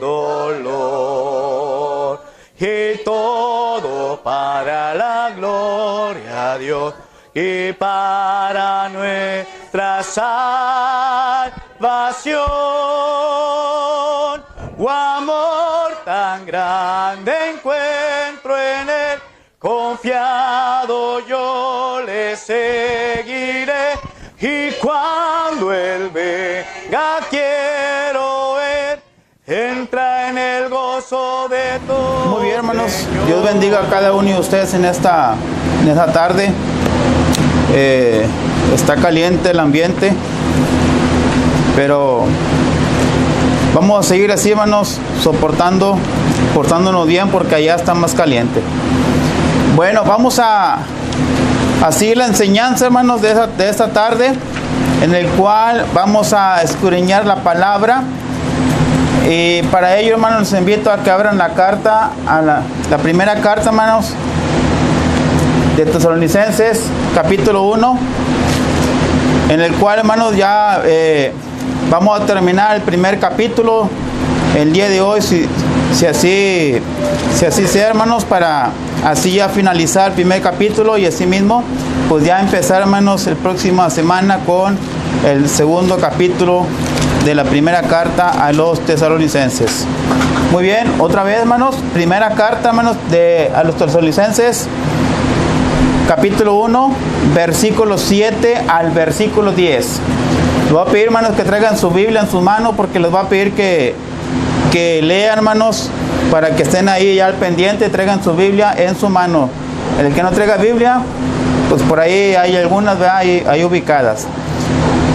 dolor. Y todo para la gloria a Dios y para nuestra salvación. Oh, amor tan grande encuentro en él, confiado yo le seguiré, y cuando él venga quiero ver, entra en el gozo de todo. Muy bien, hermanos, Dios bendiga a cada uno de ustedes en esta tarde. Está caliente el ambiente, pero vamos a seguir así, hermanos, portándonos bien, porque allá está más caliente. Bueno, vamos a seguir la enseñanza, hermanos, de esta tarde, en el cual vamos a escudriñar la palabra. Y para ello, hermanos, les invito a que abran la carta, la primera carta, hermanos, de Tesalonicenses, capítulo 1, en el cual, hermanos, ya vamos a terminar el primer capítulo el día de hoy, si así sea, hermanos, para así ya finalizar el primer capítulo y así mismo, pues ya empezar, hermanos, la próxima semana con el segundo capítulo de la primera carta a los tesalonicenses. Muy bien, otra vez, hermanos, primera carta, hermanos, a los tesalonicenses, capítulo 1, versículo 7 al versículo 10. Les voy a pedir, hermanos, que traigan su Biblia en su mano, porque les voy a pedir que lean, hermanos, para que estén ahí ya al pendiente, traigan su Biblia en su mano. El que no traiga Biblia, pues por ahí hay algunas, ¿verdad? Ahí ubicadas.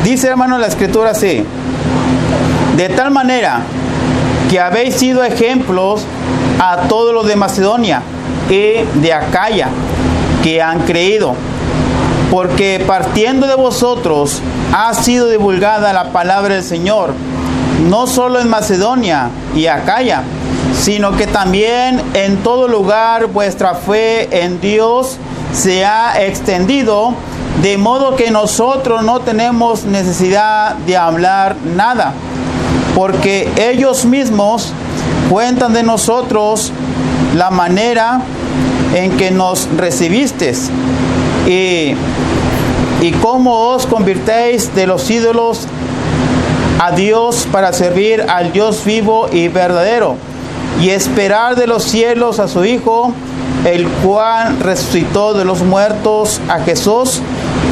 Dice, hermanos, la escritura así: de tal manera que habéis sido ejemplos a todos los de Macedonia y de Acaya que han creído, porque partiendo de vosotros ha sido divulgada la palabra del Señor, no solo en Macedonia y Acaya, sino que también en todo lugar vuestra fe en Dios se ha extendido, de modo que nosotros no tenemos necesidad de hablar nada, porque ellos mismos cuentan de nosotros la manera en que nos recibisteis y cómo os convirtéis de los ídolos a Dios para servir al Dios vivo y verdadero, y esperar de los cielos a su Hijo, el cual resucitó de los muertos, a Jesús,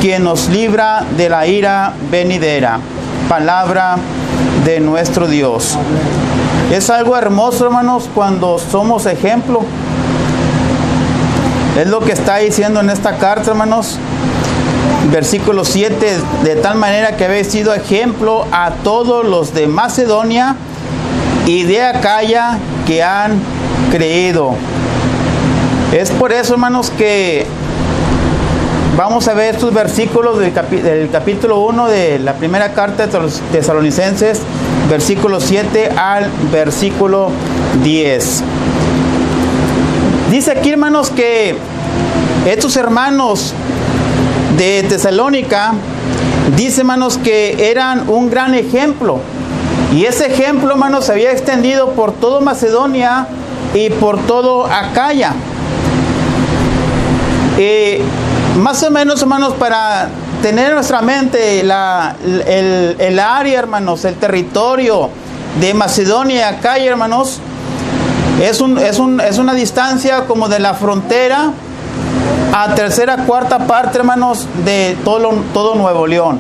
quien nos libra de la ira venidera. Palabra de nuestro Dios. Es algo hermoso, hermanos, cuando somos ejemplo. Es lo que está diciendo en esta carta, hermanos. Versículo 7, de tal manera que habéis sido ejemplo a todos los de Macedonia y de Acaya que han creído. Es por eso, hermanos, que vamos a ver estos versículos del capítulo 1 de la primera carta de los tesalonicenses, versículo 7 al versículo 10. Dice aquí, hermanos, que estos hermanos de Tesalónica, dice, hermanos, que eran un gran ejemplo. Y ese ejemplo, hermanos, se había extendido por todo Macedonia y por todo Acaya. Más o menos, hermanos, para tener en nuestra mente el área, hermanos, el territorio de Macedonia y Acaya, hermanos, es una distancia como de la frontera a tercera, cuarta parte, hermanos, de todo Nuevo León.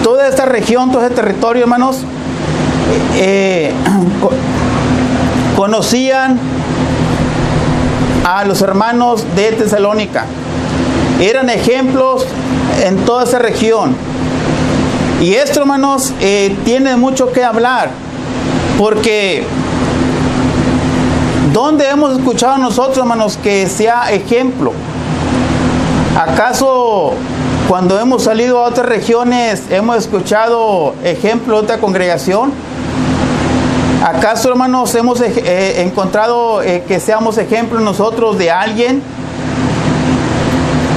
Toda esta región, todo este territorio, hermanos, conocían a los hermanos de Tesalónica. Eran ejemplos en toda esa región. Y esto, hermanos, tiene mucho que hablar, porque ¿dónde hemos escuchado nosotros, hermanos, que sea ejemplo? ¿Acaso cuando hemos salido a otras regiones hemos escuchado ejemplo de otra congregación? ¿Acaso, hermanos, hemos encontrado que seamos ejemplos nosotros de alguien?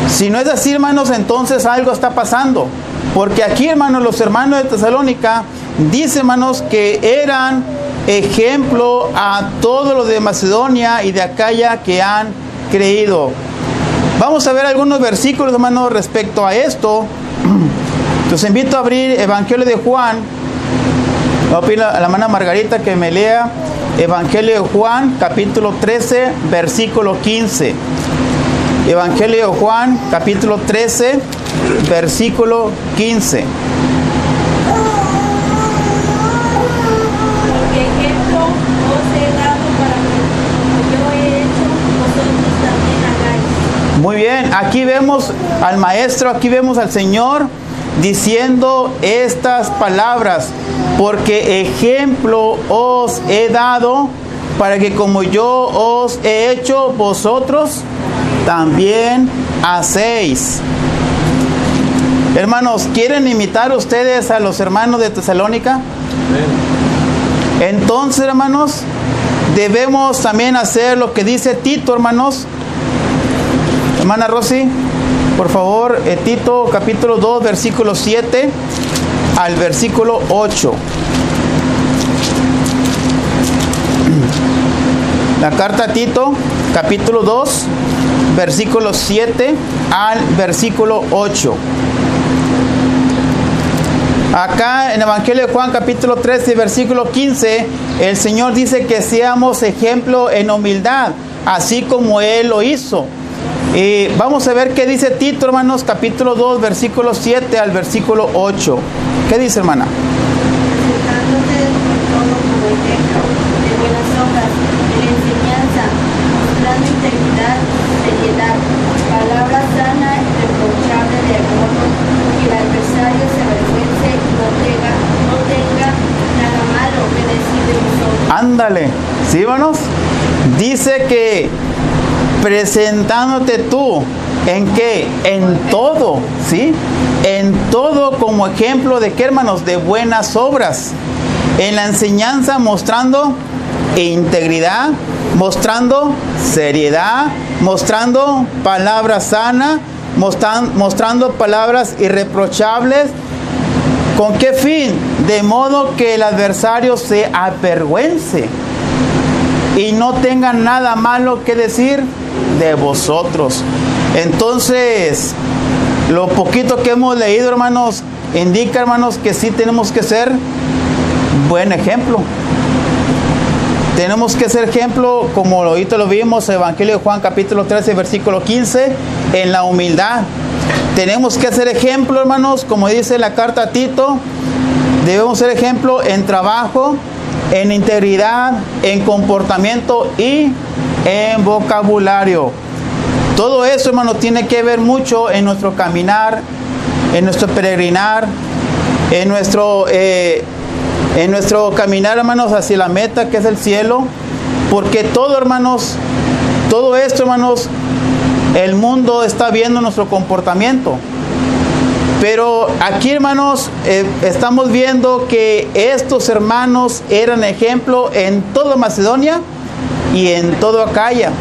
Si no es así, hermanos, entonces algo está pasando. Porque aquí, hermanos, los hermanos de Tesalónica, dice, hermanos, que eran ejemplo a todos los de Macedonia y de Acaya que han creído. Vamos a ver algunos versículos, hermanos, respecto a esto. Los invito a abrir Evangelio de Juan. Voy a pedir a la hermana Margarita que me lea Evangelio de Juan, capítulo 13, versículo 15. Evangelio de Juan, capítulo 13, versículo 15. Porque ejemplo os he dado para que como yo he hecho, vosotros también hagáis. Muy bien, aquí vemos al Maestro, aquí vemos al Señor diciendo estas palabras. Porque ejemplo os he dado para que como yo os he hecho, vosotros también hacéis. Hermanos, ¿quieren imitar ustedes a los hermanos de Tesalónica? Entonces, hermanos, debemos también hacer lo que dice Tito, hermanos. Hermana Rosy, por favor, Tito capítulo 2, versículo 7 al versículo 8. La carta a Tito, capítulo 2, versículo 7 al versículo 8. Acá en Evangelio de Juan, capítulo 13, versículo 15, el Señor dice que seamos ejemplo en humildad, así como Él lo hizo. Y vamos a ver qué dice Tito, hermanos, capítulo 2, versículo 7 al versículo 8. ¿Qué dice, hermana? Presentándote todo como ejemplo de buenas obras, de la enseñanza, mostrando integridad, seriedad, palabra sana y reprochable de modo que el adversario se avergüence y no tenga nada malo que decir de vosotros. Ándale, ¿sí, hermanos? Dice que presentándote tú, ¿en qué? En todo, ¿sí? En todo como ejemplo de qué, hermanos, de buenas obras. En la enseñanza mostrando integridad, mostrando seriedad, mostrando palabra sana, mostrando palabras irreprochables. ¿Con qué fin? De modo que el adversario se avergüence y no tenga nada malo que decir de vosotros. Entonces, lo poquito que hemos leído, hermanos, indica, hermanos, que sí tenemos que ser buen ejemplo. Tenemos que ser ejemplo, como ahorita lo vimos, Evangelio de Juan, capítulo 13, versículo 15, en la humildad. Tenemos que ser ejemplo, hermanos, como dice la carta a Tito, debemos ser ejemplo en trabajo, en integridad, en comportamiento y en vocabulario. Todo eso, hermanos, tiene que ver mucho en nuestro caminar, en nuestro peregrinar, en nuestro caminar, hermanos, hacia la meta que es el cielo. Porque todo, hermanos, todo esto, hermanos, el mundo está viendo nuestro comportamiento. Pero aquí, hermanos, estamos viendo que estos hermanos eran ejemplo en toda Macedonia y en toda Acaya.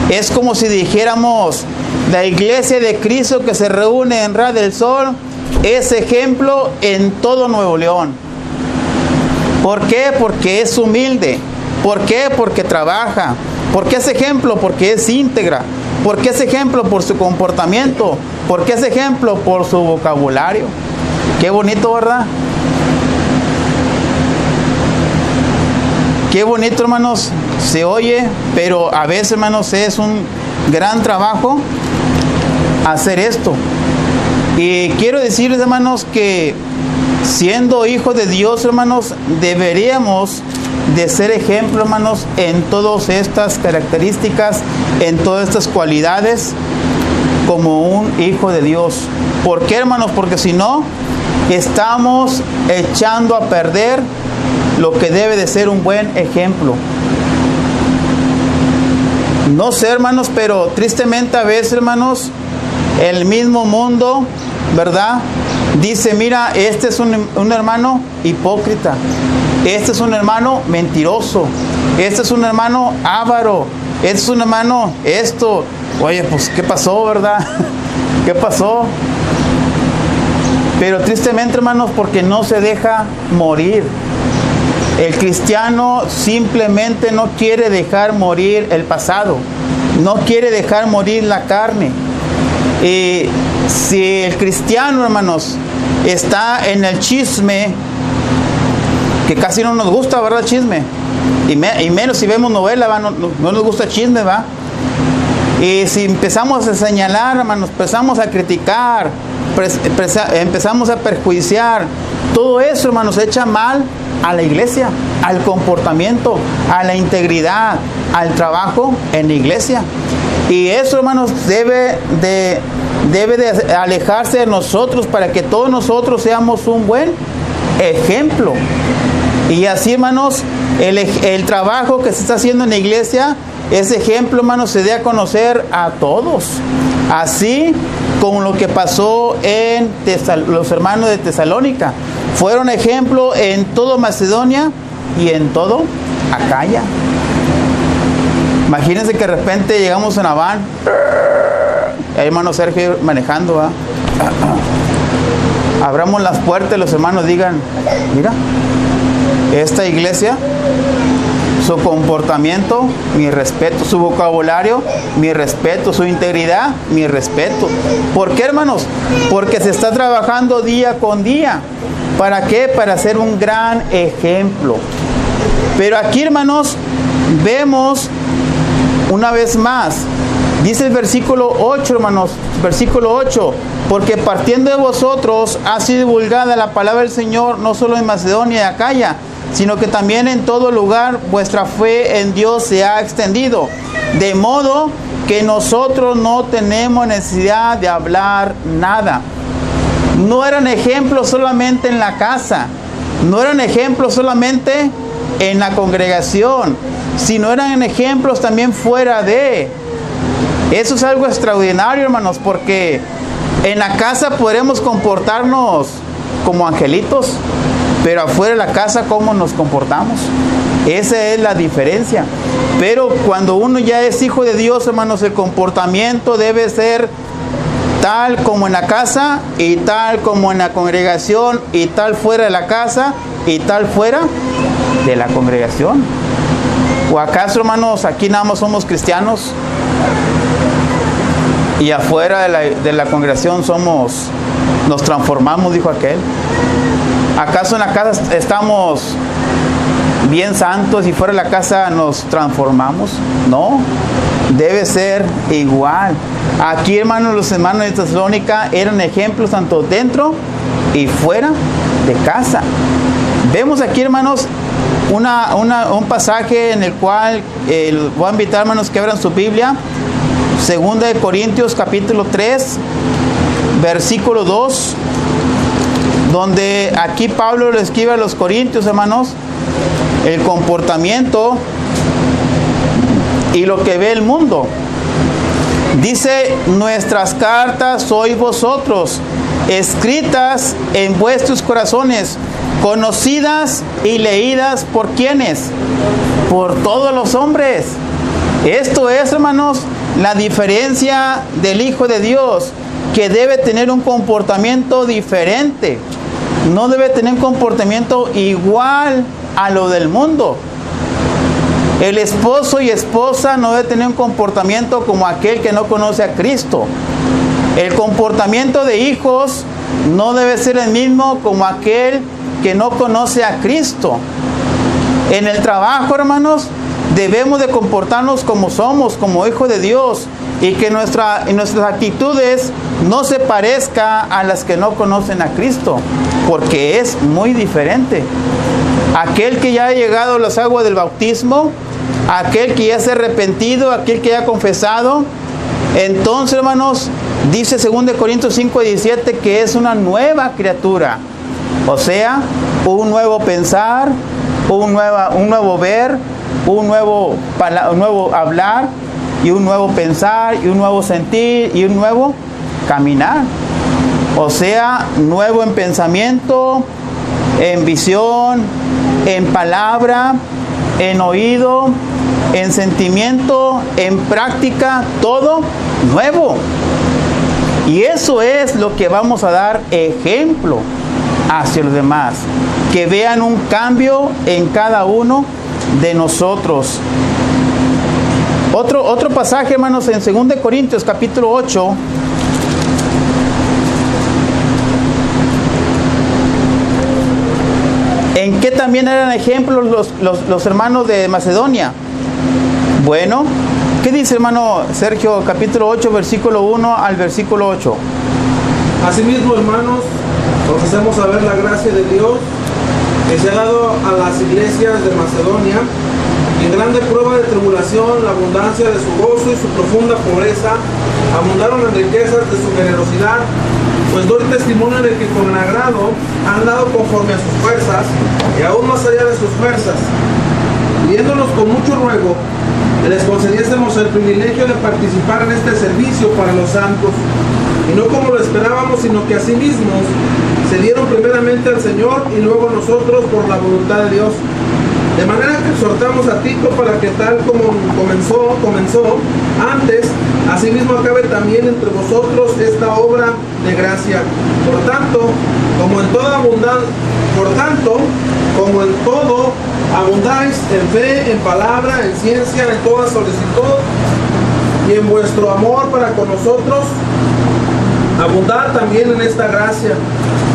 Es como si dijéramos, la iglesia de Cristo que se reúne en Ra del Sol es ejemplo en todo Nuevo León. ¿Por qué? Porque es humilde. ¿Por qué? Porque trabaja. ¿Por qué es ejemplo? Porque es íntegra. ¿Por qué es ejemplo? Por su comportamiento. ¿Por qué es ejemplo? Por su vocabulario. Qué bonito, ¿verdad? Qué bonito, hermanos, se oye, pero a veces, hermanos, es un gran trabajo hacer esto. Y quiero decirles, hermanos, que siendo hijos de Dios, hermanos, deberíamos de ser ejemplo, hermanos, en todas estas características, en todas estas cualidades, como un hijo de Dios. ¿Por qué, hermanos? Porque si no, estamos echando a perder lo que debe de ser un buen ejemplo. No sé, hermanos, pero tristemente a veces, hermanos, el mismo mundo, ¿verdad? Dice, mira, este es un hermano hipócrita. Este es un hermano mentiroso. Este es un hermano avaro. Este es un hermano esto. Oye, pues, ¿qué pasó, verdad? ¿Qué pasó? Pero tristemente, hermanos, porque no se deja morir. El cristiano simplemente no quiere dejar morir el pasado, no quiere dejar morir la carne. Y si el cristiano, hermanos, está en el chisme, que casi no nos gusta, ¿verdad? El chisme, y menos si vemos novela, ¿va? No nos gusta el chisme, ¿va? Y si empezamos a señalar, hermanos, empezamos a criticar, empezamos a perjuiciar, todo eso, hermanos, echa mal a la iglesia, al comportamiento, a la integridad, al trabajo en la iglesia. Y eso, hermanos, debe de alejarse de nosotros para que todos nosotros seamos un buen ejemplo. Y así, hermanos, el trabajo que se está haciendo en la iglesia, ese ejemplo, hermanos, se dé a conocer a todos. Así como lo que pasó en los hermanos de Tesalónica. Fueron ejemplo en todo Macedonia y en todo Acaya. Imagínense que de repente llegamos en la van, el hermano Sergio manejando, ¿va? Abramos las puertas y los hermanos digan, mira, esta iglesia, su comportamiento, mi respeto, su vocabulario, mi respeto, su integridad, mi respeto. ¿Por qué, hermanos? Porque se está trabajando día con día. ¿Para qué? Para ser un gran ejemplo. Pero aquí, hermanos, vemos una vez más, dice el versículo 8, hermanos, versículo 8, porque partiendo de vosotros ha sido divulgada la palabra del Señor, no solo en Macedonia y Acaya, sino que también en todo lugar vuestra fe en Dios se ha extendido, de modo que nosotros no tenemos necesidad de hablar nada. No eran ejemplos solamente en la casa, no eran ejemplos solamente en la congregación, sino eran ejemplos también fuera de. Eso es algo extraordinario, hermanos, porque en la casa podremos comportarnos como angelitos, pero afuera de la casa, ¿cómo nos comportamos? Esa es la diferencia. Pero cuando uno ya es hijo de Dios, hermanos, el comportamiento debe ser tal como en la casa, y tal como en la congregación, y tal fuera de la casa, y tal fuera de la congregación. ¿O acaso, hermanos, aquí nada más somos cristianos y afuera de la congregación nos transformamos, dijo aquel? ¿Acaso en la casa estamos bien santos y fuera de la casa nos transformamos? No, debe ser igual. Aquí, hermanos, los hermanos de Tesalónica eran ejemplos tanto dentro y fuera de casa. Vemos aquí, hermanos, un pasaje en el cual voy a invitar, hermanos, que abran su Biblia. 2 Corintios capítulo 3, versículo 2, donde aquí Pablo le escribe a los corintios, hermanos, el comportamiento y lo que ve el mundo. Dice, nuestras cartas sois vosotros, escritas en vuestros corazones, conocidas y leídas por ¿quiénes? Por todos los hombres. Esto es, hermanos, la diferencia del Hijo de Dios, que debe tener un comportamiento diferente. No debe tener un comportamiento igual a lo del mundo. El esposo y esposa no debe tener un comportamiento como aquel que no conoce a Cristo. El comportamiento de hijos no debe ser el mismo como aquel que no conoce a Cristo. En el trabajo, hermanos, debemos de comportarnos como somos, como hijos de Dios, y que nuestras actitudes no se parezcan a las que no conocen a Cristo, porque es muy diferente. Aquel que ya ha llegado a las aguas del bautismo, aquel que ya se ha arrepentido, aquel que ya ha confesado, entonces, hermanos, dice 2 Corintios 5:17 que es una nueva criatura. O sea, un nuevo pensar, un nuevo ver, un nuevo hablar, y un nuevo pensar, y un nuevo sentir, y un nuevo caminar. O sea, nuevo en pensamiento, en visión, en palabra, en oído, en sentimiento, en práctica, todo nuevo. Y eso es lo que vamos a dar ejemplo hacia los demás. Que vean un cambio en cada uno de nosotros. Otro pasaje, hermanos, en 2 Corintios capítulo 8. ¿En qué también eran ejemplos los hermanos de Macedonia? Bueno, ¿qué dice, hermano Sergio? Capítulo 8, versículo 1 al versículo 8. Asimismo, hermanos, os hacemos saber la gracia de Dios que se ha dado a las iglesias de Macedonia, y en grande prueba de tribulación, la abundancia de su gozo y su profunda pobreza abundaron en riquezas de su generosidad, pues doy testimonio de que con agrado han dado conforme a sus fuerzas y aún más allá de sus fuerzas, pidiéndonos con mucho ruego que les concediésemos el privilegio de participar en este servicio para los santos, y no como lo esperábamos, sino que asimismo se dieron primeramente al Señor y luego a nosotros por la voluntad de Dios. De manera que exhortamos a Tito para que tal como comenzó antes, asimismo acabe también entre vosotros esta obra de gracia. Por tanto, como en todo abundáis en fe, en palabra, en ciencia, en toda solicitud, y en vuestro amor para con nosotros, abundar también en esta gracia.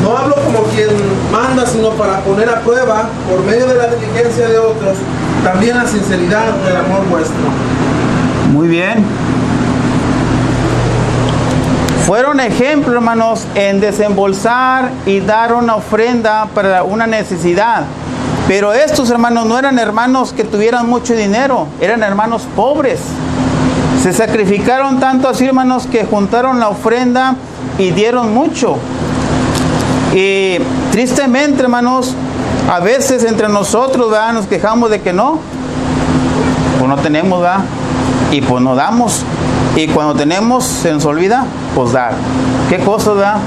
No hablo como quien manda, sino para poner a prueba, por medio de la diligencia de otros, también la sinceridad del amor vuestro. Muy bien. Fueron ejemplos, hermanos, en desembolsar y dar una ofrenda para una necesidad. Pero estos hermanos no eran hermanos que tuvieran mucho dinero, eran hermanos pobres. Se sacrificaron tanto así, hermanos, que juntaron la ofrenda y dieron mucho. Y tristemente, hermanos, a veces entre nosotros, ¿verdad?, nos quejamos de que no, pues no tenemos, ¿verdad?, y pues no damos. Y cuando tenemos, se nos olvida, pues dar. ¿Qué cosa, verdad?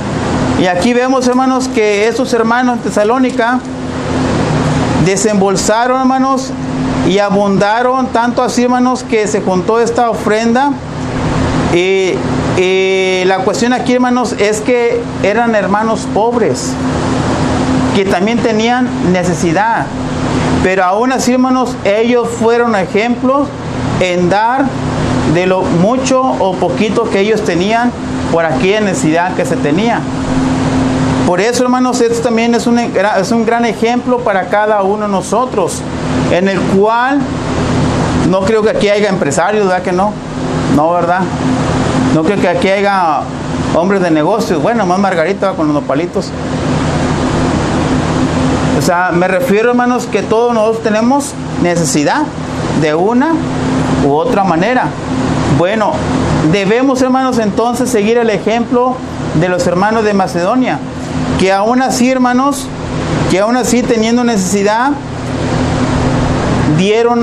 Y aquí vemos, hermanos, que esos hermanos en Tesalónica desembolsaron, hermanos, y abundaron tanto así, hermanos, que se juntó esta ofrenda. Y la cuestión aquí, hermanos, es que eran hermanos pobres, que también tenían necesidad. Pero aún así, hermanos, ellos fueron ejemplos en dar de lo mucho o poquito que ellos tenían por aquella necesidad que se tenía. Por eso, hermanos, esto también es un gran ejemplo para cada uno de nosotros, en el cual no creo que aquí haya empresarios, ¿verdad que no? No, ¿verdad? No creo que aquí haya hombres de negocios. Bueno, más Margarita con los nopalitos. O sea, me refiero, hermanos, que todos nosotros tenemos necesidad de una u otra manera. Bueno, debemos, hermanos, entonces seguir el ejemplo de los hermanos de Macedonia, que aún así, hermanos, que aún así teniendo necesidad,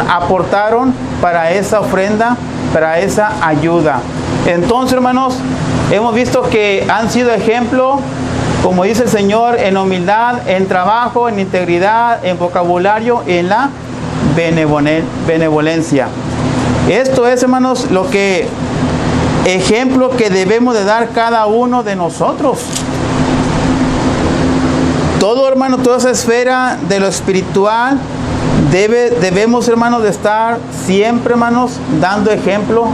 aportaron para esa ofrenda, para esa ayuda. Entonces, hermanos, hemos visto que han sido ejemplo, como dice el Señor, en humildad, en trabajo, en integridad, en vocabulario, en la benevolencia. Esto es, hermanos, ejemplo que debemos de dar cada uno de nosotros. Todo, hermano, toda esa esfera de lo espiritual, debemos, hermanos, de estar siempre, hermanos, dando ejemplo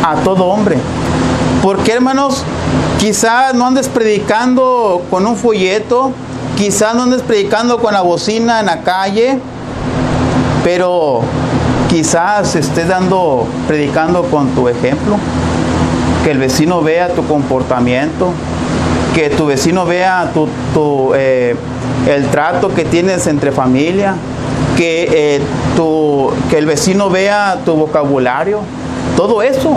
a todo hombre. Porque, hermanos, quizás no andes predicando con un folleto, quizás no andes predicando con la bocina en la calle, pero quizás estés predicando con tu ejemplo, que el vecino vea tu comportamiento, que tu vecino vea el trato que tienes entre familia, que el vecino vea tu vocabulario, todo eso.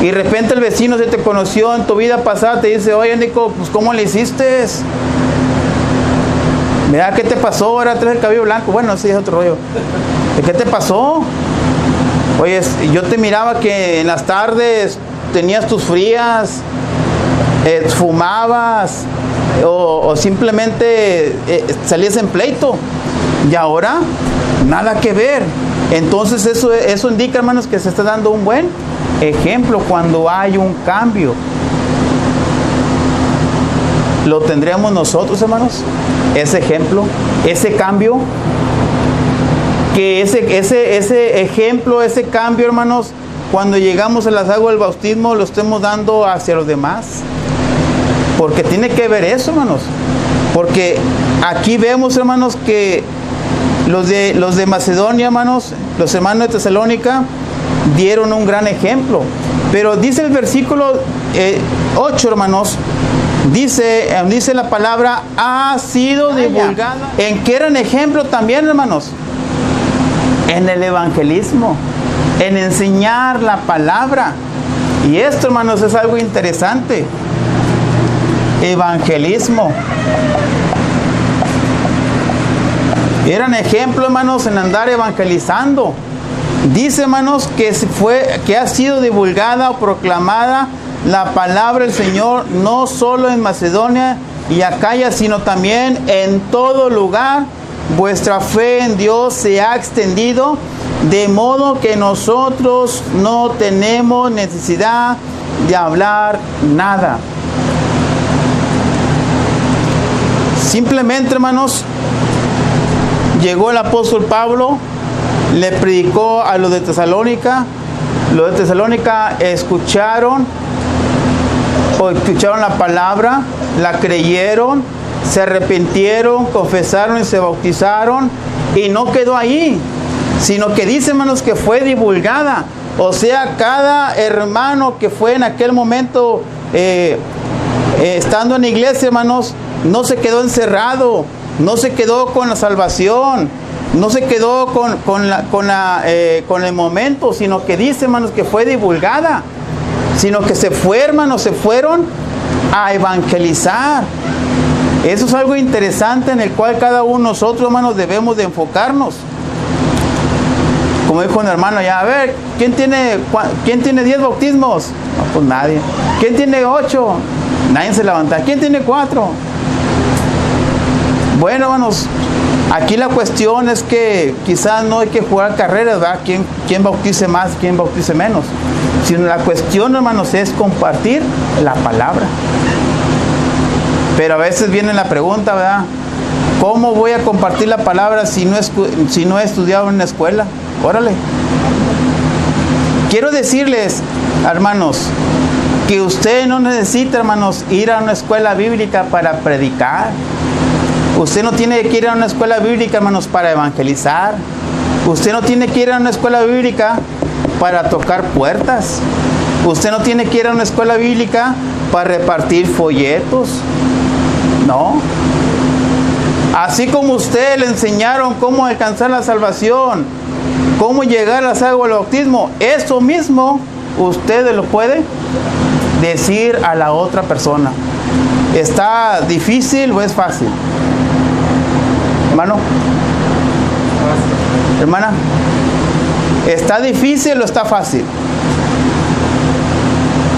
Y de repente el vecino se te conoció en tu vida pasada, te dice: oye, Nico, pues ¿cómo le hiciste? Mira, ¿qué te pasó? Ahora traes el cabello blanco. Bueno, sí, es otro rollo. ¿Qué te pasó? Oye, yo te miraba que en las tardes tenías tus frías, fumabas, o simplemente salías en pleito. Y ahora, nada que ver. Entonces eso indica, hermanos, que se está dando un buen ejemplo cuando hay un cambio. ¿Lo tendremos nosotros, hermanos? Ese ejemplo, ese cambio. Que ese ejemplo, ese cambio, hermanos, cuando llegamos a las aguas del bautismo, lo estemos dando hacia los demás. Porque tiene que ver eso, hermanos. Porque aquí vemos, hermanos, que los de Macedonia, hermanos, los hermanos de Tesalónica, dieron un gran ejemplo. Pero dice el versículo 8, hermanos, dice la palabra, ha sido divulgada. ¿En qué eran ejemplo también, hermanos? En el evangelismo, en enseñar la palabra. Y esto, hermanos, es algo interesante. Evangelismo. Eran ejemplo, hermanos, en andar evangelizando. Dice, hermanos, que ha sido divulgada o proclamada la palabra del Señor, no solo en Macedonia y Acaya, sino también en todo lugar. Vuestra fe en Dios se ha extendido, de modo que nosotros no tenemos necesidad de hablar nada. Simplemente, hermanos, llegó el apóstol Pablo, le predicó a los de Tesalónica. Los de Tesalónica escucharon la palabra, la creyeron, se arrepintieron, confesaron y se bautizaron. Y no quedó ahí, sino que dice, hermanos, que fue divulgada. O sea, cada hermano que fue en aquel momento estando en la iglesia, hermanos, no se quedó encerrado, no se quedó con la salvación, no se quedó con el momento, sino que dice, hermanos, que fue divulgada, sino que se fueron a evangelizar. Eso es algo interesante en el cual cada uno de nosotros, hermanos, debemos de enfocarnos. Como dijo un hermano ya, a ver, ¿quién tiene 10 bautismos? No, pues nadie. ¿Quién tiene 8? Nadie se levanta. ¿Quién tiene 4? Bueno, hermanos, aquí la cuestión es que quizás no hay que jugar carreras, ¿verdad? ¿Quién bautice más, quién bautice menos? Sino la cuestión, hermanos, es compartir la palabra. Pero a veces viene la pregunta, ¿verdad? ¿Cómo voy a compartir la palabra si no he estudiado en una escuela? Órale. Quiero decirles, hermanos, que usted no necesita, hermanos, ir a una escuela bíblica para predicar. Usted no tiene que ir a una escuela bíblica, hermanos, para evangelizar. Usted no tiene que ir a una escuela bíblica para tocar puertas. Usted no tiene que ir a una escuela bíblica para repartir folletos. No. Así como usted le enseñaron cómo alcanzar la salvación, cómo llegar a las aguas del bautismo, eso mismo usted lo puede decir a la otra persona. ¿Está difícil o es fácil? Hermano, hermana, ¿está difícil o está fácil?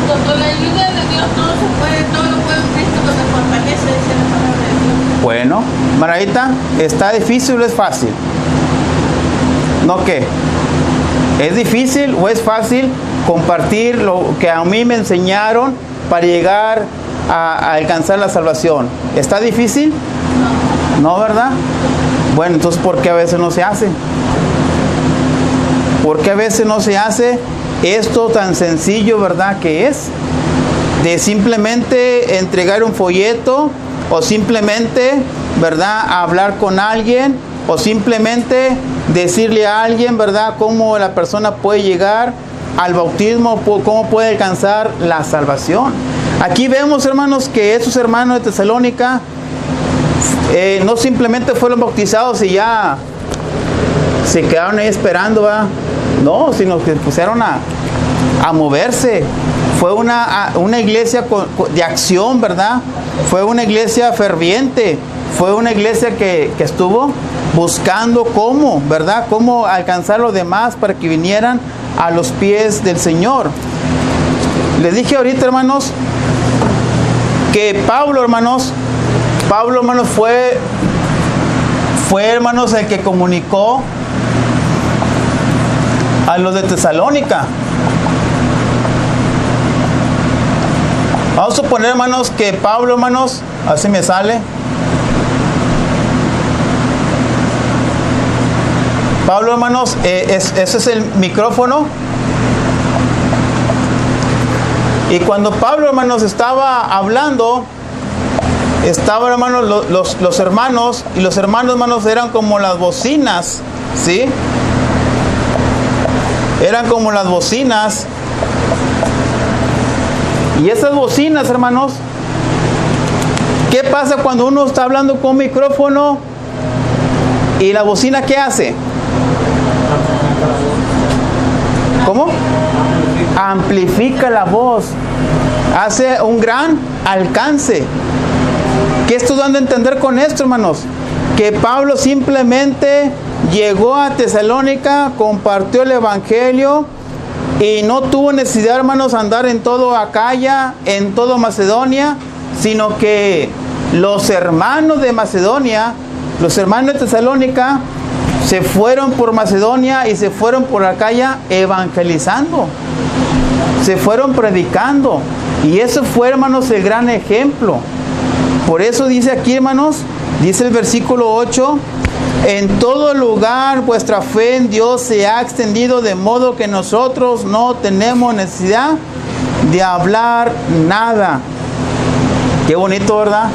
Con la ayuda de Dios todo se puede, todo lo puede en Cristo que me fortalece, dice la palabra de Dios. Bueno, Margarita, ¿está difícil o es fácil? ¿No qué? ¿Es difícil o es fácil compartir lo que a mí me enseñaron para llegar a alcanzar la salvación? ¿Está difícil? No, ¿verdad? Bueno, entonces, ¿por qué a veces no se hace? ¿Por qué a veces no se hace esto tan sencillo, verdad, que es? De simplemente entregar un folleto, o simplemente, verdad, hablar con alguien, o simplemente decirle a alguien, verdad, cómo la persona puede llegar al bautismo, cómo puede alcanzar la salvación. Aquí vemos, hermanos, que esos hermanos de Tesalónica no simplemente fueron bautizados y ya se quedaron ahí esperando, ¿verdad? No, sino que pusieron a moverse. Fue una iglesia de acción, ¿verdad? Fue una iglesia ferviente. Fue una iglesia que estuvo buscando cómo, ¿verdad? Cómo alcanzar a los demás para que vinieran a los pies del Señor. Les dije ahorita, hermanos, que Pablo, hermanos, fue, hermanos, el que comunicó a los de Tesalónica. Vamos a suponer, hermanos, que Pablo, hermanos, así me sale. Pablo, hermanos, ese es el micrófono. Y cuando Pablo, hermanos, estaba hablando, estaban, hermanos, los hermanos, y los hermanos, hermanos, eran como las bocinas, ¿sí? Eran como las bocinas. Y esas bocinas, hermanos, ¿qué pasa cuando uno está hablando con un micrófono y la bocina qué hace? ¿Cómo? Amplifica la voz. Hace un gran alcance. ¿Qué estoy dando a entender con esto, hermanos? Que Pablo simplemente llegó a Tesalónica, compartió el evangelio y no tuvo necesidad, hermanos, andar en todo Acaya, en todo Macedonia, sino que los hermanos de Macedonia, los hermanos de Tesalónica, se fueron por Macedonia y se fueron por Acaya evangelizando. Se fueron predicando. Y eso fue, hermanos, el gran ejemplo. Por eso dice aquí, hermanos, dice el versículo 8, en todo lugar vuestra fe en Dios se ha extendido, de modo que nosotros no tenemos necesidad de hablar nada. Qué bonito, ¿verdad?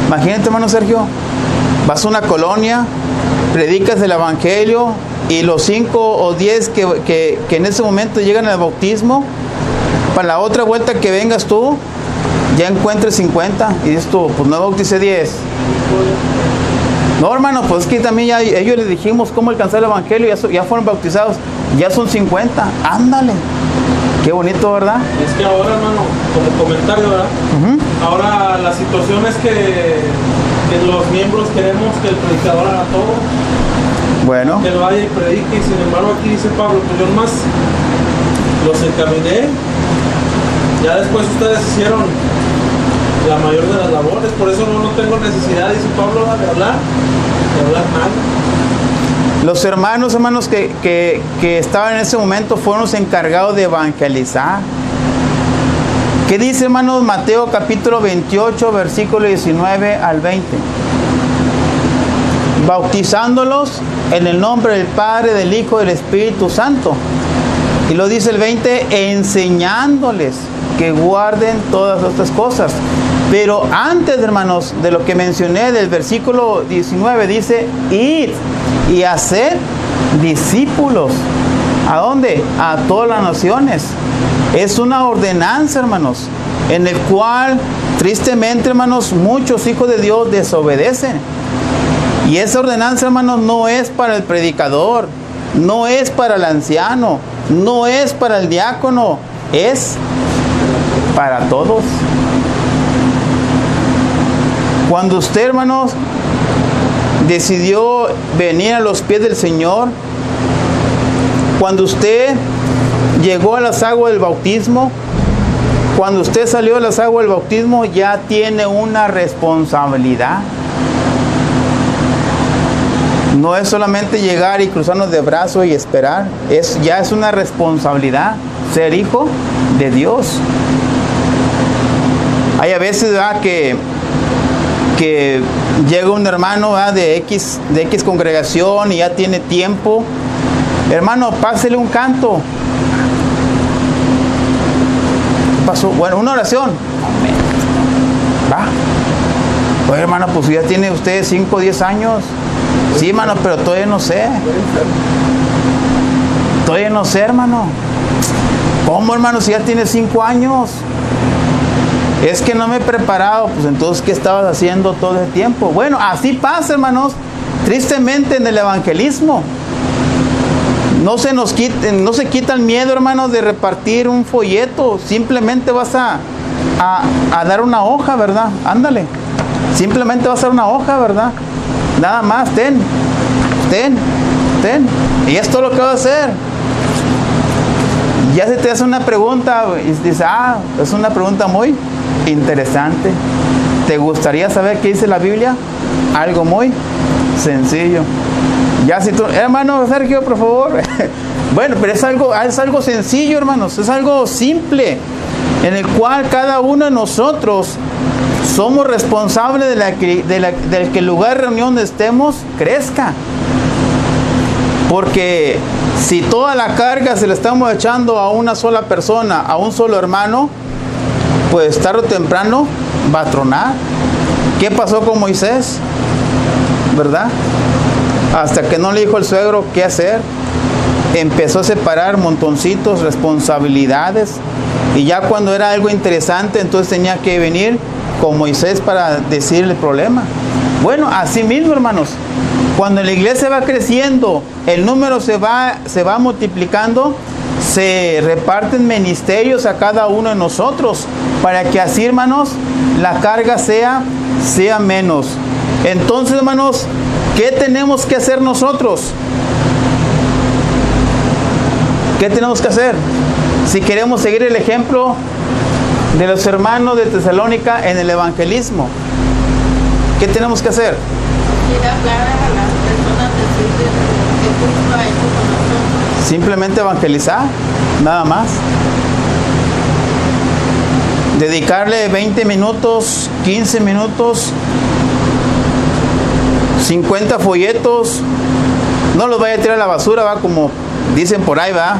Imagínate, hermano Sergio, vas a una colonia, predicas el evangelio y los 5 o 10 que en ese momento llegan al bautismo, para la otra vuelta que vengas tú, ya encuentres 50 y dices tú, pues no bauticé 10. No, hermano, pues es que también ya ellos les dijimos cómo alcanzar el evangelio, ya fueron bautizados, ya son 50. Ándale. Qué bonito, ¿verdad? Es que ahora, hermano, como comentario, ¿verdad? Ahora la situación es que los miembros queremos que el predicador haga todo. Bueno. Que vaya y predique, y sin embargo aquí dice Pablo, pues yo nomás los encaminé. Ya después ustedes hicieron la mayor de las labores, por eso no tengo necesidad, dice Pablo, de hablar mal. Los hermanos que estaban en ese momento fueron los encargados de evangelizar. ¿Qué dice, hermanos, Mateo capítulo 28, versículo 19 al 20? Bautizándolos en el nombre del Padre, del Hijo y del Espíritu Santo. Y lo dice el 20, enseñándoles que guarden todas estas cosas. Pero antes, hermanos, de lo que mencioné del versículo 19, dice, id y haced discípulos. ¿A dónde? A todas las naciones. Es una ordenanza, hermanos, en el cual, tristemente, hermanos, muchos hijos de Dios desobedecen. Y esa ordenanza, hermanos, no es para el predicador, no es para el anciano, no es para el diácono, es para todos. Cuando usted, hermanos, decidió venir a los pies del Señor, cuando usted llegó a las aguas del bautismo, cuando usted salió de las aguas del bautismo, ya tiene una responsabilidad. No es solamente llegar y cruzarnos de brazos y esperar, ya es una responsabilidad ser hijo de Dios. Hay a veces, ¿verdad?, que llega un hermano, ¿verdad?, de X congregación y ya tiene tiempo. Hermano, pásele un canto. Pasó, bueno, una oración. Va. Oye, hermano, pues ya tiene usted 5 o 10 años. Sí, hermano, pero todavía no sé. Todavía no sé, hermano. ¿Cómo, hermano, si ya tiene 5 años? Es que no me he preparado. Pues entonces, ¿qué estabas haciendo todo el tiempo? Bueno, así pasa, hermanos, tristemente en el evangelismo. No se quita el miedo, hermanos, de repartir un folleto. Simplemente vas a dar una hoja, ¿verdad? Ándale. Simplemente vas a dar una hoja, ¿verdad? Nada más, ten. Y es todo lo que vas a hacer. Ya se te hace una pregunta y dices, es una pregunta muy interesante. ¿Te gustaría saber qué dice la Biblia? Algo muy sencillo. Ya si tú, hermano Sergio, por favor. Bueno, pero es algo sencillo, hermanos. Es algo simple. en el cual cada uno de nosotros somos responsables del que el lugar de reunión donde estemos crezca. Porque si toda la carga se la estamos echando a una sola persona, a un solo hermano, pues tarde o temprano va a tronar. ¿Qué pasó con Moisés? ¿Verdad? Hasta que no le dijo el suegro qué hacer, empezó a separar montoncitos, responsabilidades, y ya cuando era algo interesante, entonces tenía que venir con Moisés para decirle el problema. Bueno, así mismo, hermanos, cuando la iglesia va creciendo, el número se va multiplicando, se reparten ministerios a cada uno de nosotros, para que así, hermanos, la carga sea menos. Entonces, hermanos, ¿qué tenemos que hacer nosotros? ¿Qué tenemos que hacer? Si queremos seguir el ejemplo de los hermanos de Tesalónica en el evangelismo, ¿qué tenemos que hacer? Quiera hablar a las personas, decirles que Cristo ha hecho con nosotros. Simplemente evangelizar, nada más. Dedicarle 20 minutos, 15 minutos, 50 folletos. No los vaya a tirar a la basura, va, como dicen por ahí, va.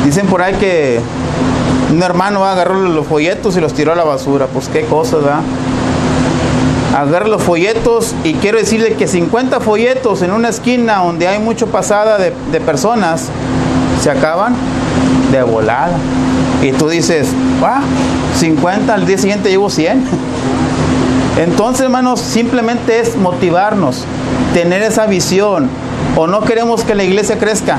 Dicen por ahí que un hermano va a agarrar los folletos y los tiró a la basura. Pues qué cosas, va. Agarra los folletos, y quiero decirle que 50 folletos en una esquina donde hay mucho pasada de personas se acaban de volada. Y tú dices, 50, al día siguiente llevo 100. Entonces, hermanos, simplemente es motivarnos, tener esa visión. ¿O no queremos que la iglesia crezca?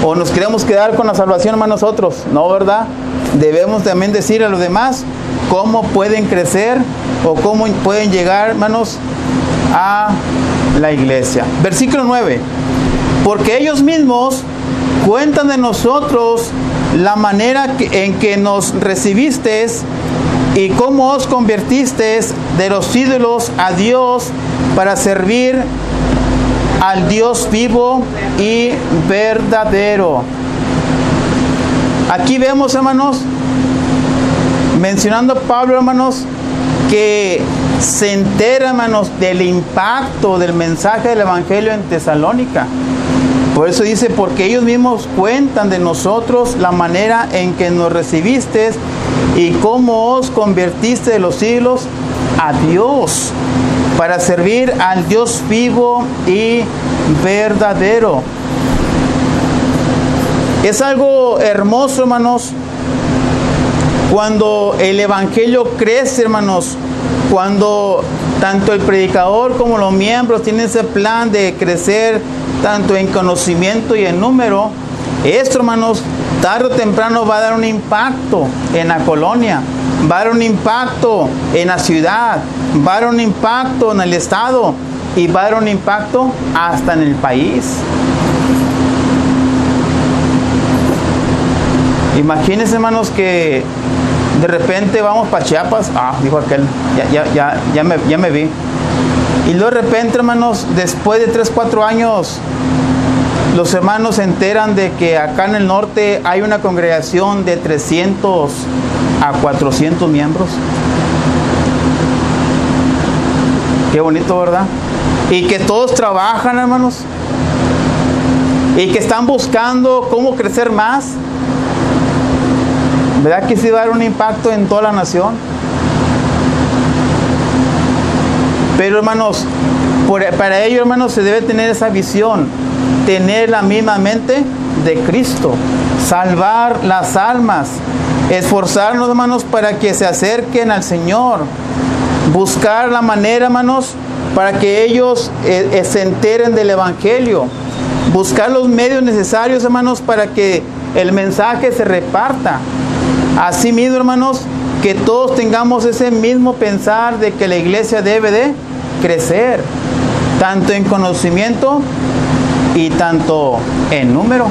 ¿O nos queremos quedar con la salvación, hermanos, nosotros? No, ¿verdad? Debemos también decir a los demás cómo pueden crecer o cómo pueden llegar, hermanos, a la iglesia. Versículo 9. Porque ellos mismos cuentan de nosotros la manera en que nos recibisteis y cómo os convertisteis de los ídolos a Dios para servir al Dios vivo y verdadero. Aquí vemos, hermanos, mencionando Pablo, hermanos, que se entera, hermanos, del impacto del mensaje del Evangelio en Tesalónica. Por eso dice, porque ellos mismos cuentan de nosotros la manera en que nos recibiste y cómo os convertiste de los siglos a Dios, para servir al Dios vivo y verdadero. Es algo hermoso, hermanos, cuando el Evangelio crece, hermanos, cuando tanto el predicador como los miembros tienen ese plan de crecer tanto en conocimiento y en número. Esto, hermanos, tarde o temprano va a dar un impacto en la colonia, va a dar un impacto en la ciudad, va a dar un impacto en el estado y va a dar un impacto hasta en el país. Imagínense, hermanos, que de repente vamos para Chiapas. Dijo aquel, ya me vi. Y luego de repente, hermanos, después de 3-4 años, los hermanos se enteran de que acá en el norte hay una congregación de 300 a 400 miembros. Qué bonito, ¿verdad? Y que todos trabajan, hermanos, y que están buscando cómo crecer más. ¿Verdad que sí va a dar un impacto en toda la nación? Pero, hermanos, para ello, hermanos, se debe tener esa visión, tener la misma mente de Cristo, salvar las almas, esforzarnos, hermanos, para que se acerquen al Señor, buscar la manera, hermanos, para que ellos se enteren del Evangelio, buscar los medios necesarios, hermanos, para que el mensaje se reparta. Asimismo, hermanos, que todos tengamos ese mismo pensar de que la iglesia debe de crecer, tanto en conocimiento y tanto en número.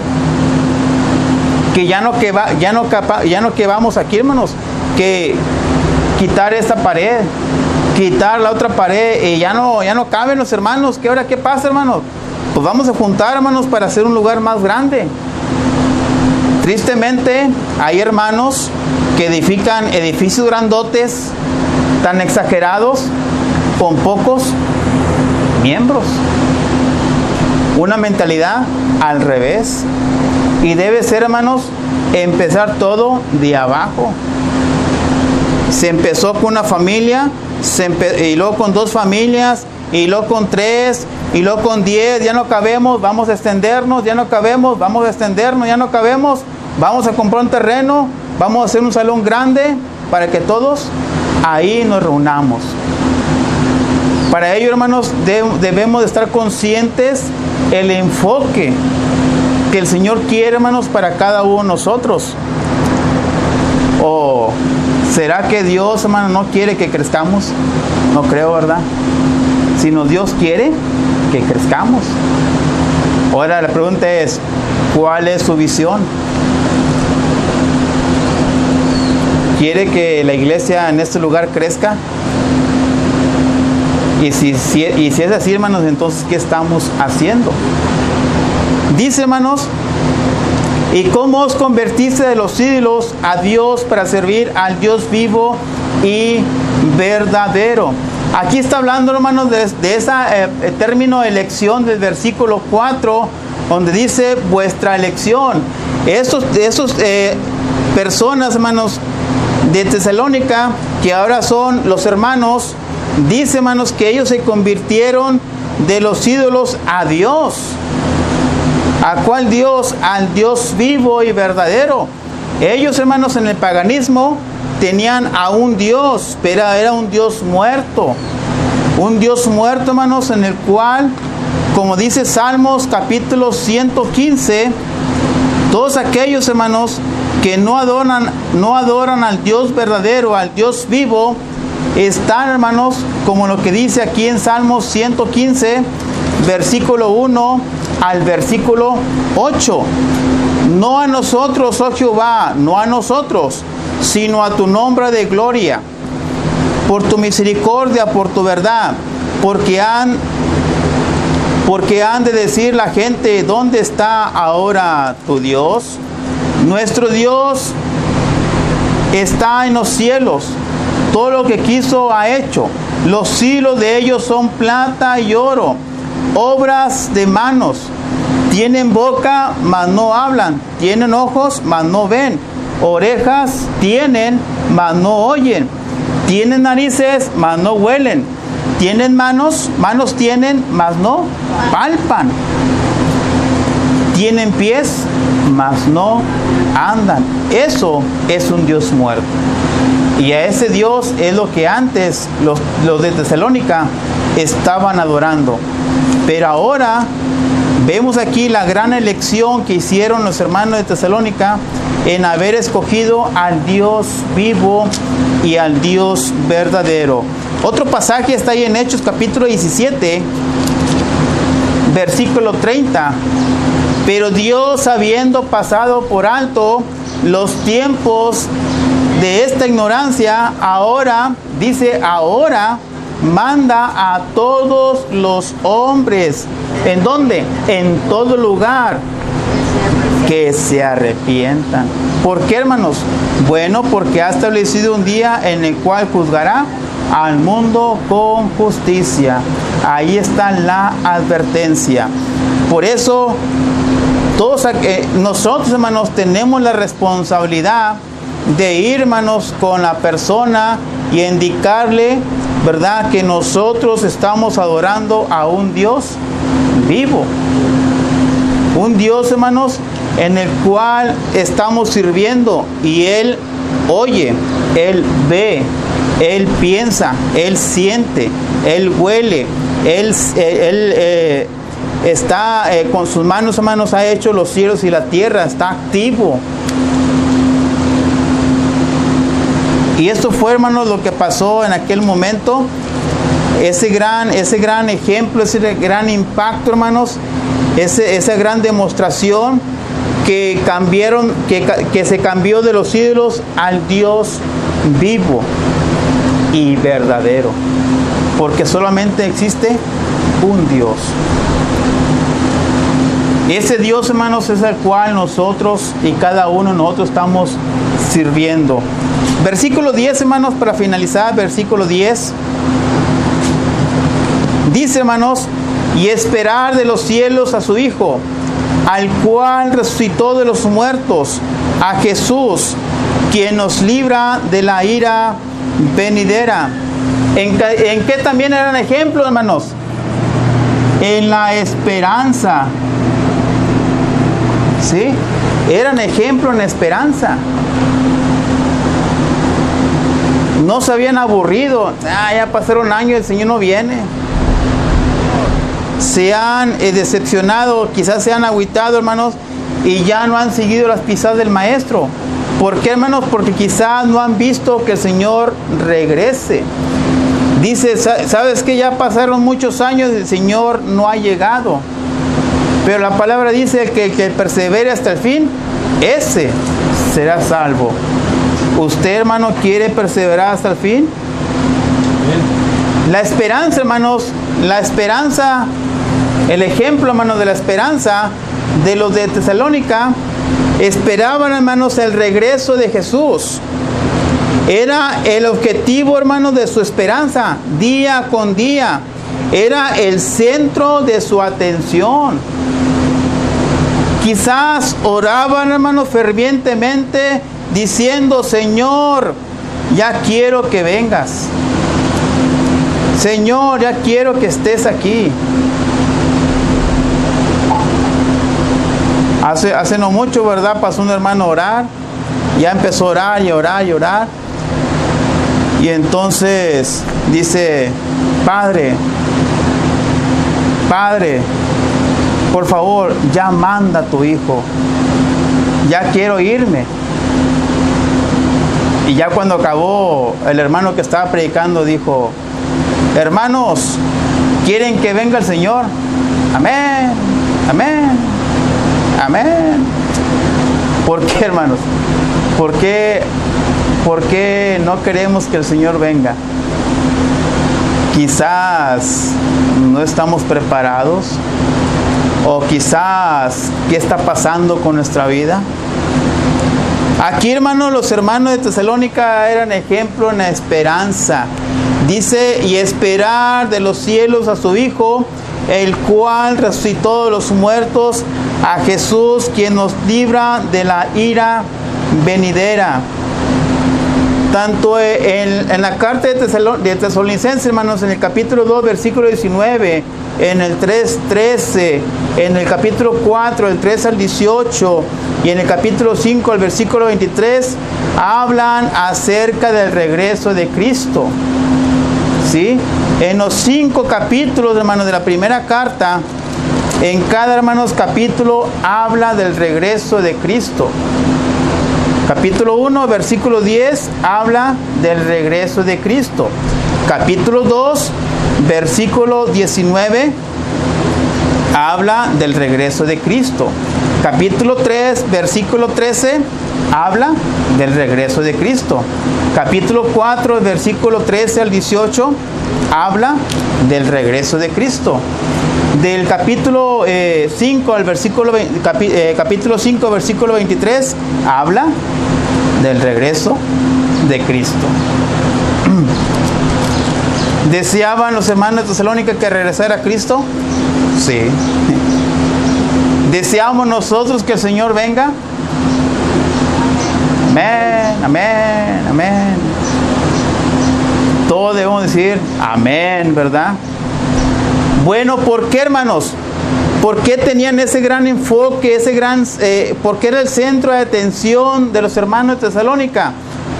Que ya no que vamos aquí, hermanos, que quitar esta pared, quitar la otra pared, y ya no caben los hermanos. ¿Qué pasa, hermanos? Pues vamos a juntar, hermanos, para hacer un lugar más grande. Tristemente, hay hermanos que edifican edificios grandotes, tan exagerados, con pocos miembros. Una mentalidad al revés. Y debe ser, hermanos, empezar todo de abajo. Se empezó con una familia, y luego con 2 familias, y luego con 3, y luego con 10, ya no cabemos, vamos a extendernos, ya no cabemos, vamos a extendernos, ya no cabemos, vamos a comprar un terreno, vamos a hacer un salón grande para que todos ahí nos reunamos. Para ello, hermanos, debemos de estar conscientes el enfoque que el Señor quiere, hermanos, para cada uno de nosotros. ¿O será que Dios, hermano, no quiere que crezcamos? No creo, ¿verdad? Sino Dios quiere que crezcamos. Ahora la pregunta es, ¿cuál es su visión? ¿Quiere que la iglesia en este lugar crezca? Y si es así, hermanos, entonces, ¿qué estamos haciendo? Dice, hermanos, ¿y cómo os convertiste de los ídolos a Dios para servir al Dios vivo y verdadero? Aquí está hablando, hermanos, de ese término elección del versículo 4, donde dice vuestra elección. Esos personas, hermanos, de Tesalónica, que ahora son los hermanos, dice, hermanos, que ellos se convirtieron de los ídolos a Dios. ¿A cuál Dios? Al Dios vivo y verdadero. Ellos, hermanos, en el paganismo tenían a un Dios, pero era un Dios muerto. Un Dios muerto, hermanos, en el cual, como dice Salmos capítulo 115, todos aquellos, hermanos, que no adoran al Dios verdadero, al Dios vivo, están, hermanos, como lo que dice aquí en Salmos 115, versículo 1 al versículo 8. No a nosotros, oh Jehová, no a nosotros, sino a tu nombre de gloria, por tu misericordia, por tu verdad, porque han de decir la gente, ¿dónde está ahora tu Dios? Nuestro Dios está en los cielos, todo lo que quiso ha hecho. Los hilos de ellos son plata y oro, obras de manos. Tienen boca, mas no hablan. Tienen ojos, mas no ven. Orejas tienen, mas no oyen. Tienen narices, mas no huelen. Tienen manos tienen, mas no palpan. Tienen pies, mas no andan. Eso es un Dios muerto. Y a ese Dios es lo que antes los de Tesalónica estaban adorando. Pero ahora vemos aquí la gran elección que hicieron los hermanos de Tesalónica en haber escogido al Dios vivo y al Dios verdadero. Otro pasaje está ahí en Hechos capítulo 17, versículo 30. Pero Dios, habiendo pasado por alto los tiempos de esta ignorancia, ahora, dice, ahora manda a todos los hombres. ¿En dónde? En todo lugar. Que se arrepientan. ¿Por qué, hermanos? Bueno, porque ha establecido un día en el cual juzgará al mundo con justicia. Ahí está la advertencia. Por eso, todos nosotros, hermanos, tenemos la responsabilidad de ir, hermanos, con la persona y indicarle, ¿verdad?, que nosotros estamos adorando a un Dios vivo. Un Dios, hermanos, en el cual estamos sirviendo, y Él oye, Él ve, Él piensa, Él siente, Él huele, Él está con sus manos, hermanos, ha hecho los cielos y la tierra, está activo. Y esto fue, hermanos, lo que pasó en aquel momento. Ese gran ejemplo, ese gran impacto, hermanos, esa gran demostración que se cambió de los ídolos al Dios vivo y verdadero. Porque solamente existe un Dios. Ese Dios, hermanos, es el cual nosotros y cada uno de nosotros estamos sirviendo. Versículo 10, hermanos, para finalizar, versículo 10. Dice, hermanos, y esperar de los cielos a su Hijo, al cual resucitó de los muertos, a Jesús, quien nos libra de la ira venidera. ¿En qué también eran ejemplos, hermanos? En la esperanza. ¿Sí? Eran ejemplo en esperanza. No se habían aburrido. Ya pasaron años y el Señor no viene. Se han decepcionado, quizás se han agüitado, hermanos, y ya no han seguido las pisadas del Maestro. ¿Por qué, hermanos? Porque quizás no han visto que el Señor regrese. Dice, ¿sabes qué? Ya pasaron muchos años y el Señor no ha llegado. Pero la palabra dice que el que persevere hasta el fin, ese será salvo. ¿Usted, hermano, quiere perseverar hasta el fin? La esperanza, hermanos, la esperanza, el ejemplo, hermanos, de la esperanza de los de Tesalónica, esperaban, hermanos, el regreso de Jesús. Era el objetivo, hermanos, de su esperanza, día con día. Era el centro de su atención. Quizás oraban, hermanos, fervientemente, diciendo, Señor, ya quiero que vengas. Señor, ya quiero que estés aquí. Hace no mucho, ¿verdad? Pasó un hermano a orar. Ya empezó a orar y orar y orar. Y entonces dice, Padre, por favor, ya manda a tu hijo. Ya quiero irme. Y ya cuando acabó, el hermano que estaba predicando dijo, hermanos, ¿quieren que venga el Señor? Amén, amén, amén. ¿Por qué, hermanos? ¿Por qué no queremos que el Señor venga? Quizás no estamos preparados, o quizás, ¿qué está pasando con nuestra vida? Aquí, hermanos, los hermanos de Tesalónica eran ejemplo en la esperanza. Dice, y esperar de los cielos a su Hijo, el cual resucitó de los muertos, a Jesús, quien nos libra de la ira venidera. Tanto en la carta de Tesalonicenses, hermanos, en el capítulo 2, versículo 19, en el 3:13, en el capítulo 4, el 3 al 18, y en el capítulo 5, el versículo 23, hablan acerca del regreso de Cristo. ¿Sí? En los 5 capítulos, hermanos, de la primera carta, en cada, hermanos, capítulo habla del regreso de Cristo. Capítulo 1, versículo 10, habla del regreso de Cristo. Capítulo 2, versículo 19, habla del regreso de Cristo. Capítulo 3, versículo 13, habla del regreso de Cristo. Capítulo 4, versículo 13 al 18, habla del regreso de Cristo. Del capítulo 5 al versículo capítulo 5, versículo 23, habla del regreso de Cristo. ¿Deseaban los hermanos de Tesalónica que regresara Cristo? Sí. ¿Deseamos nosotros que el Señor venga? Amén, amén, amén. Todos debemos decir amén, ¿verdad? Bueno, ¿por qué, hermanos? ¿Por qué tenían ese gran enfoque, por qué era el centro de atención de los hermanos de Tesalónica?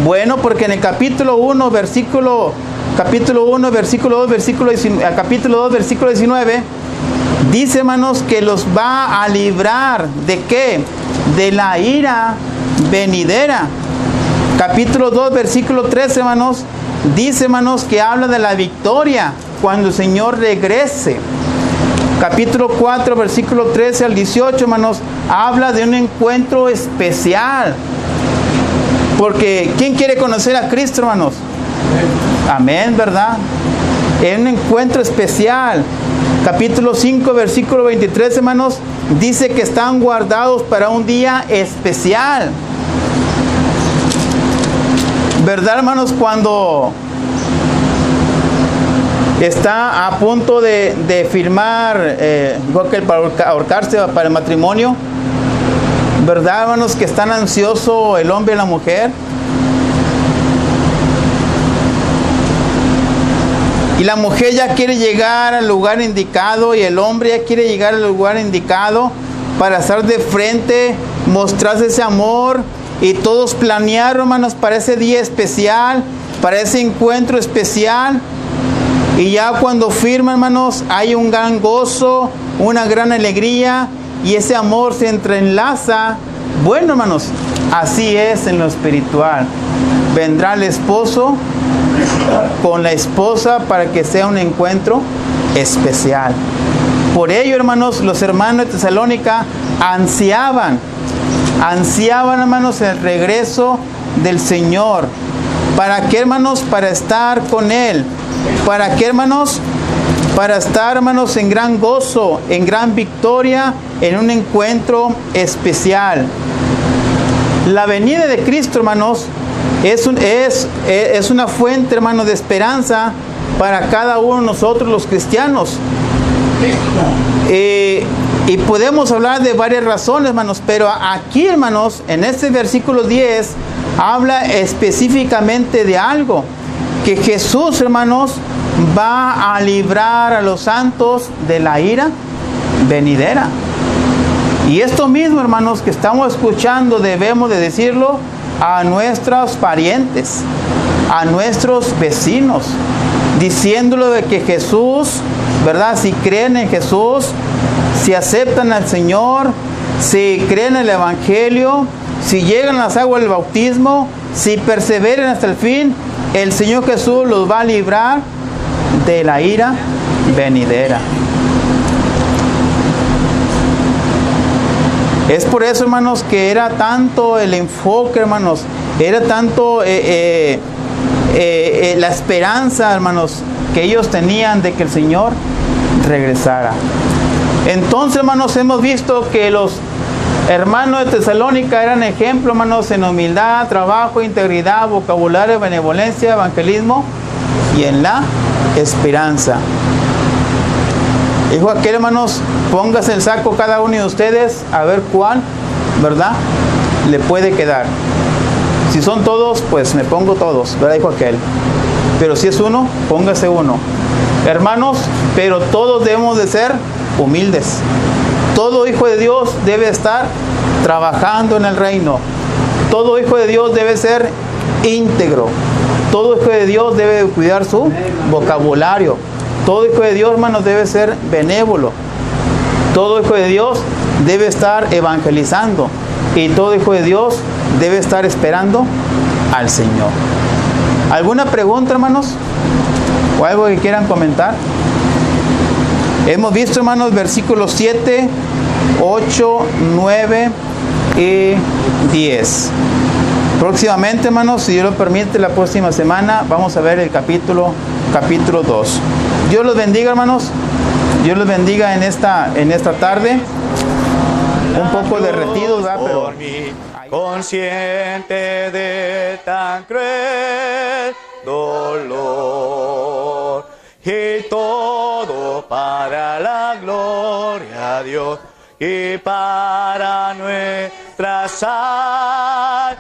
Bueno, porque en el capítulo 1, versículo 2, capítulo 2, versículo 19, dice, hermanos, que los va a librar, ¿de qué? De la ira venidera. Capítulo 2, versículo 13, hermanos, dice, hermanos, que habla de la victoria cuando el Señor regrese. Capítulo 4, versículo 13 al 18, hermanos, habla de un encuentro especial. Porque, ¿quién quiere conocer a Cristo, hermanos? Amén, ¿verdad? Es un encuentro especial. capítulo 5, versículo 23, hermanos, dice que están guardados para un día especial. ¿Verdad, hermanos? Cuando está a punto de firmar, igual que para ahorcarse para el matrimonio, ¿verdad, hermanos? Que están ansiosos el hombre y la mujer. Y la mujer ya quiere llegar al lugar indicado y el hombre ya quiere llegar al lugar indicado para estar de frente, mostrarse ese amor. Y todos planearon, hermanos, para ese día especial, para ese encuentro especial. Y ya cuando firman, hermanos, hay un gran gozo, una gran alegría y ese amor se entrelaza. Bueno, hermanos, así es en lo espiritual. Vendrá el esposo con la esposa para que sea un encuentro especial. Por ello, hermanos, los hermanos de Tesalónica ansiaban, hermanos, el regreso del Señor. ¿Para qué, hermanos? Para estar con Él. ¿Para qué, hermanos? Para estar, hermanos, en gran gozo, en gran victoria, en un encuentro especial. La venida de Cristo, hermanos, es una fuente, hermanos, de esperanza para cada uno de nosotros los cristianos. Y podemos hablar de varias razones, hermanos, pero aquí, hermanos, en este versículo 10, habla específicamente de algo, que Jesús, hermanos, va a librar a los santos de la ira venidera. Y esto mismo, hermanos, que estamos escuchando, debemos de decirlo a nuestros parientes, a nuestros vecinos, diciéndolo de que Jesús, ¿verdad? Si creen en Jesús, si aceptan al Señor, si creen en el Evangelio, si llegan a las aguas del bautismo, si perseveran hasta el fin, el Señor Jesús los va a librar de la ira venidera. Es por eso, hermanos, que era tanto el enfoque, hermanos, era tanto la esperanza, hermanos, que ellos tenían de que el Señor regresara. Entonces, hermanos, hemos visto que los hermanos de Tesalónica eran ejemplo, hermanos, en humildad, trabajo, integridad, vocabulario, benevolencia, evangelismo y en la esperanza. Dijo aquel, hermanos, póngase el saco cada uno de ustedes a ver cuál, ¿verdad?, le puede quedar. Si son todos, pues me pongo todos, ¿verdad? Dijo aquel. Pero si es uno, póngase uno. Hermanos, pero todos debemos de ser humildes. Todo hijo de Dios debe estar trabajando en el reino. Todo hijo de Dios debe ser íntegro. Todo hijo de Dios debe cuidar su vocabulario. Todo hijo de Dios, hermanos, debe ser benévolo. Todo hijo de Dios debe estar evangelizando. Y todo hijo de Dios debe estar esperando al Señor. ¿Alguna pregunta, hermanos? ¿O algo que quieran comentar? Hemos visto, hermanos, versículos 7, 8, 9 y 10. Próximamente, hermanos, si Dios lo permite, la próxima semana vamos a ver el capítulo 2. Dios los bendiga, hermanos. Dios los bendiga en esta tarde. Un poco derretidos, ¿verdad? Pero consciente de tan cruel dolor, y todo para la gloria a Dios y para nuestra salvación.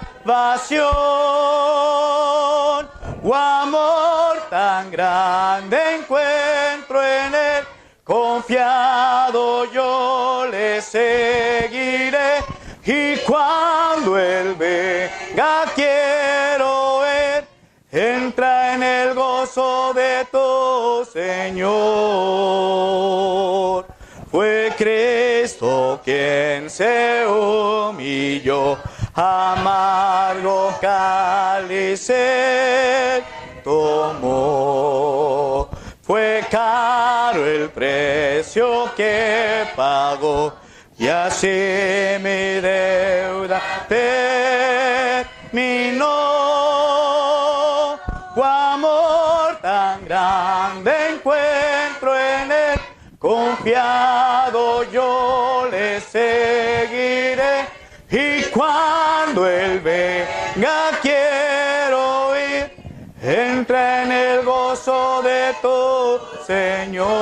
Oh, amor tan grande encuentro en Él, confiado yo le seguiré, y cuando Él venga quiero ver, entra en el gozo de tu Señor. Fue Cristo quien se humilló, amargo cáliz Él tomó. Fue caro el precio que pagó, y así mi deuda terminó. Oh, amor tan grande encuentro en Él, confiado yo le seguiré, y cuando Él venga quiero ir, entra en el gozo de tu Señor.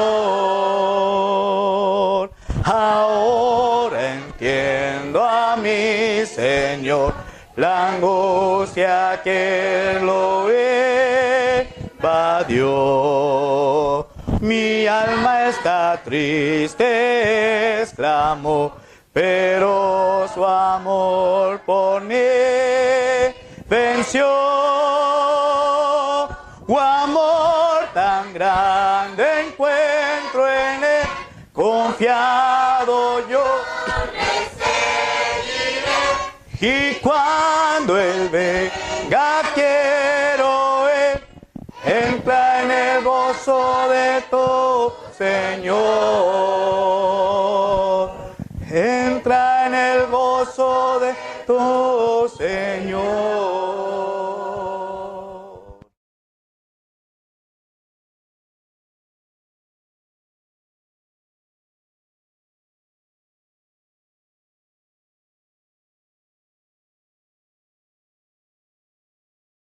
Ahora entiendo a mi Señor, la angustia que lo evadió. Mi alma está triste, exclamó, pero su amor por mí venció. Oh, amor tan grande encuentro en Él, confiado yo y cuando Él venga quiero Él, entra en el gozo de tu Señor. Entra en el gozo de tu Señor.